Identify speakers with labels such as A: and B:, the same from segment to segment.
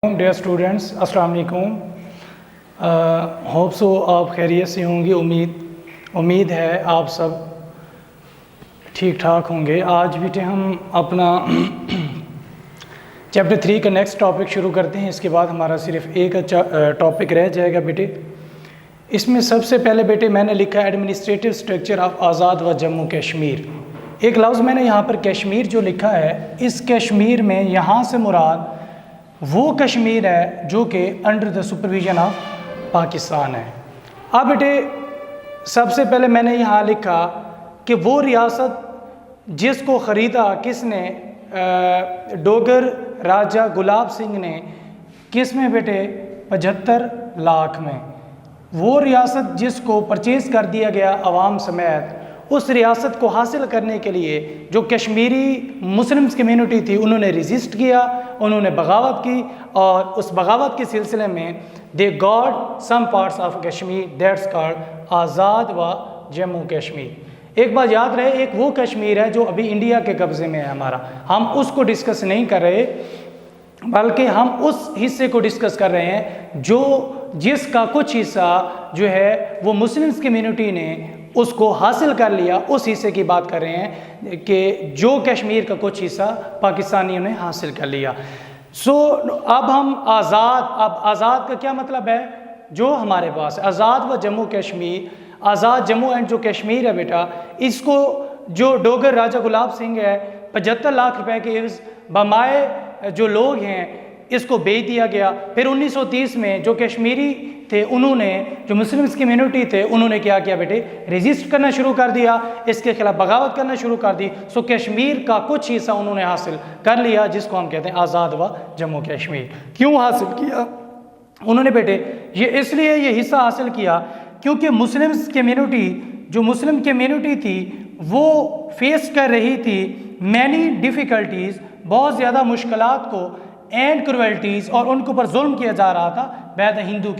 A: Dear students अस्सलाम वालेकुम। Hope so आप खैरियत से होंगे। उम्मीद है आप सब ठीक ठाक होंगे। आज बेटे हम अपना चैप्टर 3 का नेक्स्ट टॉपिक शुरू करते हैं। इसके बाद हमारा सिर्फ एक टॉपिक रह जाएगा बेटे। इसमें सबसे पहले बेटे मैंने लिखा एडमिनिस्ट्रेटिव स्ट्रक्चर ऑफ आज़ाद व जम्मू कश्मीर। एक लफ्ज़ मैंने यहाँ पर कश्मीर जो लिखा है, इस कश्मीर में यहाँ से मुराद वो कश्मीर है जो कि under the supervision of Pakistan है। अब बेटे सबसे पहले मैंने यहाँ लिखा कि वो रियासत जिसको ख़रीदा किसने, डोगर राजा गुलाब सिंह ने, किस में बेटे 75 लाख में। वो रियासत जिसको परचेज़ कर दिया गया अवाम समेत, उस रियासत को हासिल करने के लिए जो कश्मीरी मुस्लिम्स कम्युनिटी थी उन्होंने रेजिस्ट किया, उन्होंने बगावत की, और उस बगावत के सिलसिले में they got some parts of Kashmir that's called Azad व जम्मू कश्मीर। एक बात याद रहे, एक वो कश्मीर है जो अभी इंडिया के कब्ज़े में है हमारा, हम उसको डिस्कस नहीं कर रहे, बल्कि हम उस हिस्से को डिस्कस कर रहे हैं जिसका कुछ हिस्सा जो है वो मुस्लिम्स कम्युनिटी ने उसको हासिल कर लिया। उस हिस्से की बात कर रहे हैं कि जो कश्मीर का कुछ हिस्सा पाकिस्तानियों ने हासिल कर लिया। अब हम अब आज़ाद का क्या मतलब है, जो हमारे पास आज़ाद व जम्मू कश्मीर, आज़ाद जम्मू एंड जो कश्मीर है बेटा, इसको जो डोगर राजा गुलाब सिंह है 75 लाख रुपए के बमाए जो लोग हैं इसको बेच दिया गया। फिर 1930 में जो कश्मीरी थे उन्होंने, जो मुस्लिम्स कम्युनिटी थे उन्होंने क्या किया बेटे, रेजिस्ट करना शुरू कर दिया, इसके खिलाफ बगावत करना शुरू कर दी। कश्मीर का कुछ हिस्सा उन्होंने हासिल कर लिया, जिसको हम कहते हैं आज़ाद व जम्मू कश्मीर। क्यों हासिल किया उन्होंने बेटे, ये इसलिए ये हिस्सा हासिल किया क्योंकि मुस्लिम्स कम्युनिटी, जो मुस्लिम कम्युनिटी थी वो फेस कर रही थी मैनी डिफ़िकल्टीज़, बहुत ज़्यादा मुश्किलात को, एंड क्रुएल्टीज़, और उनके ऊपर जुल्म किया जा रहा था बाय द हिंदू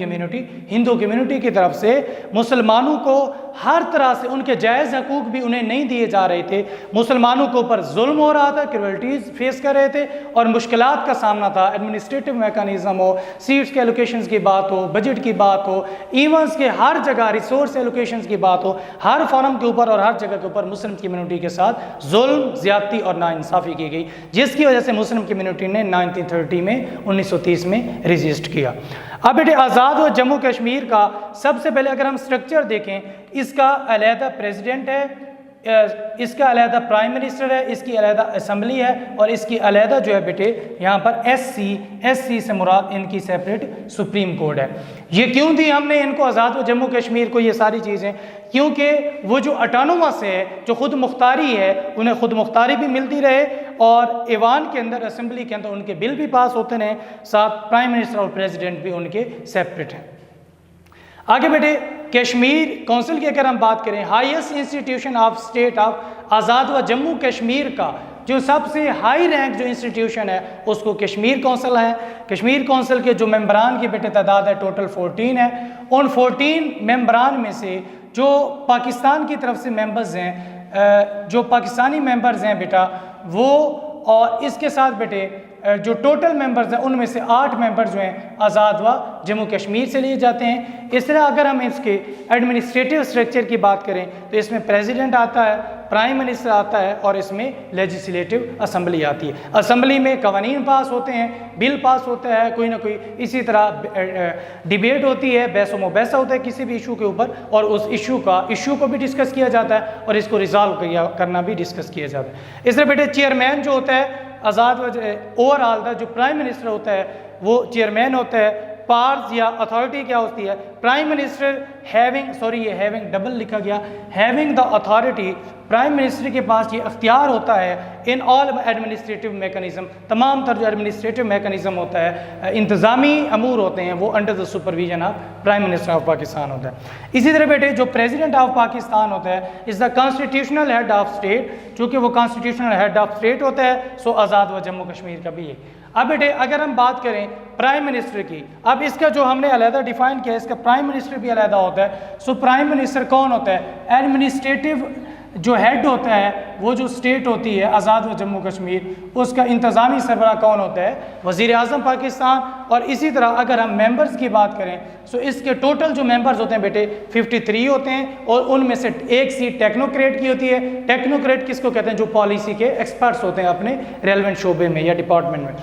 A: कम्युनिटी की तरफ से। मुसलमानों को हर तरह से उनके जायज़ हकूक़ भी उन्हें नहीं दिए जा रहे थे, मुसलमानों के ऊपर जुल्म हो रहा था, क्रुएल्टीज़ फेस कर रहे थे और मुश्किलात का सामना था। एडमिनिस्ट्रेटिव मैकेनिज़्म हो, सीट्स के एलोकेशंस की बात हो, बजट की बात हो, इवेंट्स के हर जगह रिसोर्स एलोकेशंस की बात हो, हर फॉरम के ऊपर और हर जगह के ऊपर मुस्लिम कम्युनिटी के साथ जुल्म, ज़्यादती और नाइंसाफ़ी की गई, जिसकी वजह से मुस्लिम कम्युनिटी ने 1930 में रेजिस्ट किया। अब बेटे आज़ाद व जम्मू कश्मीर का सबसे पहले अगर हम स्ट्रक्चर देखें, इसका अलहदा प्रेसिडेंट है, इसका अलहदा प्राइम मिनिस्टर है, इसकी अलहदा असम्बली है, और इसकी अलहदा जो है बेटे यहाँ पर एससी से मुराद इनकी सेपरेट सुप्रीम कोर्ट है। ये क्यों दी हमने इनको आज़ाद व जम्मू कश्मीर को ये सारी चीज़ें, क्योंकि वो जो ऑटोनोमस है, जो खुद मुख्तारी है, उन्हें खुद मुख्तारी भी मिलती रहे और ईवान के अंदर, असम्बली के अंदर उनके बिल भी पास होते रहे, साथ प्राइम मिनिस्टर और प्रेसिडेंट भी उनके सेपरेट हैं। आगे बेटे कश्मीर काउंसिल की अगर हम बात करें, highest institution of state of Azad व जम्मू कश्मीर का जो सबसे हाई रैंक जो इंस्टीट्यूशन है उसको कश्मीर काउंसिल है। कश्मीर काउंसिल के जो मेंबरान की बेटे तादाद है टोटल 14 है। उन 14 मेंबरान में से जो पाकिस्तान की तरफ से मेंबर्स हैं, जो पाकिस्तानी मेंबर्स हैं बेटा वो, और इसके साथ बेटे जो टोटल मेंबर्स हैं उनमें से 8 मेंबर्स जो हैं आज़ाद व जम्मू कश्मीर से लिए जाते हैं। इस तरह अगर हम इसके एडमिनिस्ट्रेटिव स्ट्रक्चर की बात करें तो इसमें प्रेसिडेंट आता है, प्राइम मिनिस्टर आता है और इसमें लेजिस्लेटिव असम्बली आती है। असम्बली में कवानीन पास होते हैं, बिल पास होता है, कोई ना कोई इसी तरह डिबेट होती है, बहस मुबहसा होता है किसी भी इशू के ऊपर, और उस इशू को भी डिस्कस किया जाता है और इसको रिजॉल्व करना भी डिस्कस किया जाता है। इस तरह बेटे चेयरमैन जो होता है आज़ाद ओवरऑल का, जो प्राइम मिनिस्टर होता है वो चेयरमैन होता है। पावर्स या अथॉरिटी क्या होती है, प्राइम मिनिस्टर हैविंग डबल लिखा गया, having the authority, prime minister के पास ये अख्तियार होता है इन ऑल एडमिनिस्ट्रेटिव मैकेनिज़्म, तमाम तर जो एडमिनिस्ट्रेटिव मैकेनिज़्म होता है, इंतज़ामी अमूर होते हैं, वो under the supervision of prime minister of Pakistan होता है। इसी तरह बेटे जो प्रेसिडेंट ऑफ पाकिस्तान होता है is the constitutional head of state, चूँकि वो कॉन्स्टिट्यूशनल हेड ऑफ स्टेट होता है, सो आज़ाद व जम्मू कश्मीर का भी है। अब बेटे अगर हम बात करें प्राइम मिनिस्टर की, अब इसका जो हमने अलहदा डिफाइन किया है, इसका प्राइम मिनिस्टर भी अलहदा होता है। सो प्राइम मिनिस्टर कौन होता है, एडमिनिस्ट्रेटिव जो हेड होता है वो जो स्टेट होती है आज़ाद व जम्मू कश्मीर, उसका इंतज़ामी सरबराह कौन होता है? वज़ीर आज़म पाकिस्तान। और इसी तरह अगर हम मेंबर्स की बात करें तो इसके टोटल जो मेंबर्स होते हैं बेटे 53 होते हैं और उनमें से एक सीट टेक्नोक्रेट की होती है। टेक्नोक्रेट किसको कहते हैं? जो पॉलिसी के एक्सपर्ट्स होते हैं अपने रेलेवेंट शोबे में या डिपार्टमेंट में।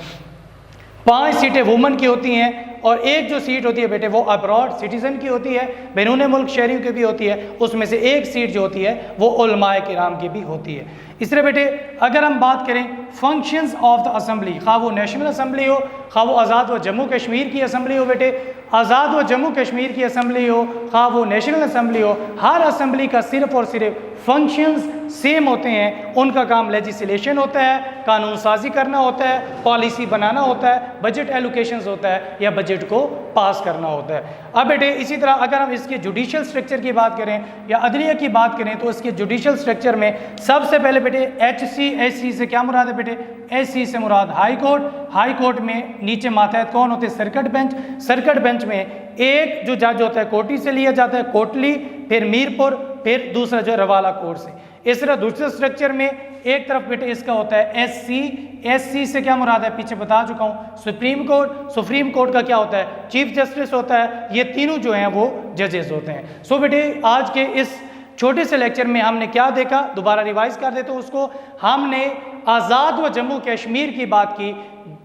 A: 5 सीटें वुमन की होती हैं और एक जो सीट होती है बेटे वो अब्रॉड सिटीज़न की होती है, बैरून मुल्क शहरियों की भी होती है। उसमें से एक सीट जो होती है वो उलमाए किराम की भी होती है। इस तरह बेटे अगर हम बात करें फंक्शंस ऑफ द असम्बली, खा वो नेशनल असम्बली हो, खा वो आज़ाद व जम्मू कश्मीर की असम्बली हो बेटे, आज़ाद व जम्मू कश्मीर की असम्बली हो, खा वो नेशनल असम्बली हो, हर असम्बली का सिर्फ और सिर्फ फंक्शंस सेम होते हैं। उनका काम लेजिस्लेशन होता है, कानून साजी करना होता है, पॉलिसी बनाना होता है, बजट एलोकेशंस होता है या बजट को पास करना होता है। अब बेटे इसी तरह अगर हम इसके जुडिशल स्ट्रक्चर की बात करें या अदलिया की बात करें तो इसके जुडिशल स्ट्रक्चर में सबसे पहले बेटे HC से क्या मुराद है बेटे? SC से मुराद हाई कोर्ट। हाई कोर्ट में नीचे मातहत कौन होते हैं? Circuit bench. सर्किट बेंच में एक जो जज होता है कोटी से लिया जाता है, कोटली, फिर मीरपुर, फिर दूसरा जो रवाला कोर्ट से। इस तरह दूसरे स्ट्रक्चर में एक तरफ बेटे इसका होता है SC से क्या मुराद है? पीछे बता चुका हूँ, सुप्रीम कोर्ट। सुप्रीम कोर्ट का क्या होता है? चीफ जस्टिस होता है। ये तीनों जो हैं वो जजेस होते हैं। सो बेटे आज के इस छोटे से लेक्चर में हमने क्या देखा, दोबारा रिवाइज कर देते हैं उसको। हमने आज़ाद व जम्मू कश्मीर की बात की,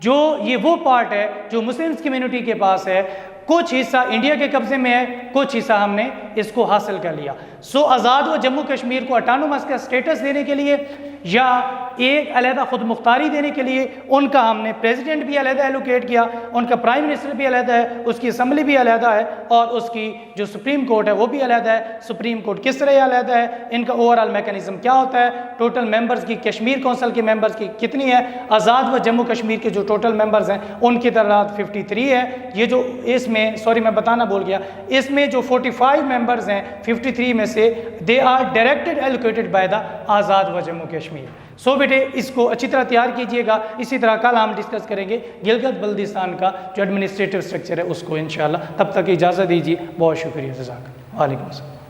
A: जो ये वो पार्ट है जो मुस्लिम्स कम्युनिटी के पास है। कुछ हिस्सा इंडिया के कब्जे में है, कुछ हिस्सा हमने इसको हासिल कर लिया। सो आज़ाद व जम्मू कश्मीर को ऑटोनोमस का स्टेटस देने के लिए या एक अलहदा खुद मुख्तारी देने के लिए उनका हमने प्रेसिडेंट भी अलहदा एलोकेट किया, उनका प्राइम मिनिस्टर भी अलहदा है, उसकी असम्बली भी अलहदा है और उसकी जो सुप्रीम कोर्ट है वो भी अलहदा है। सुप्रीम कोर्ट किस तरह अलहदा है, इनका ओवरऑल मैकेनिज्म क्या होता है, टोटल मेंबर्स की कश्मीर कौंसिल के मेंबर्स की कितनी है, आज़ाद व जम्मू कश्मीर के जो टोटल मेंबर्स हैं उनकी तादाद 53 है। ये जो इसमें सॉरी मैं बताना भूल गया, इसमें जो 45 मेंबर्स हैं 53 में से they are directed allocated by the Azad व जम्मू कश्मीर। सो बेटे इसको अच्छी तरह तैयार कीजिएगा। इसी तरह कल हम डिस्कस करेंगे गिलगित बल्दिस्तान का जो एडमिनिस्ट्रेटिव स्ट्रक्चर है उसको इंशाल्लाह। तब तक इजाज़त दीजिए। बहुत शुक्रिया। जज़ाकल्लाह। वालेकुम अस्सलाम।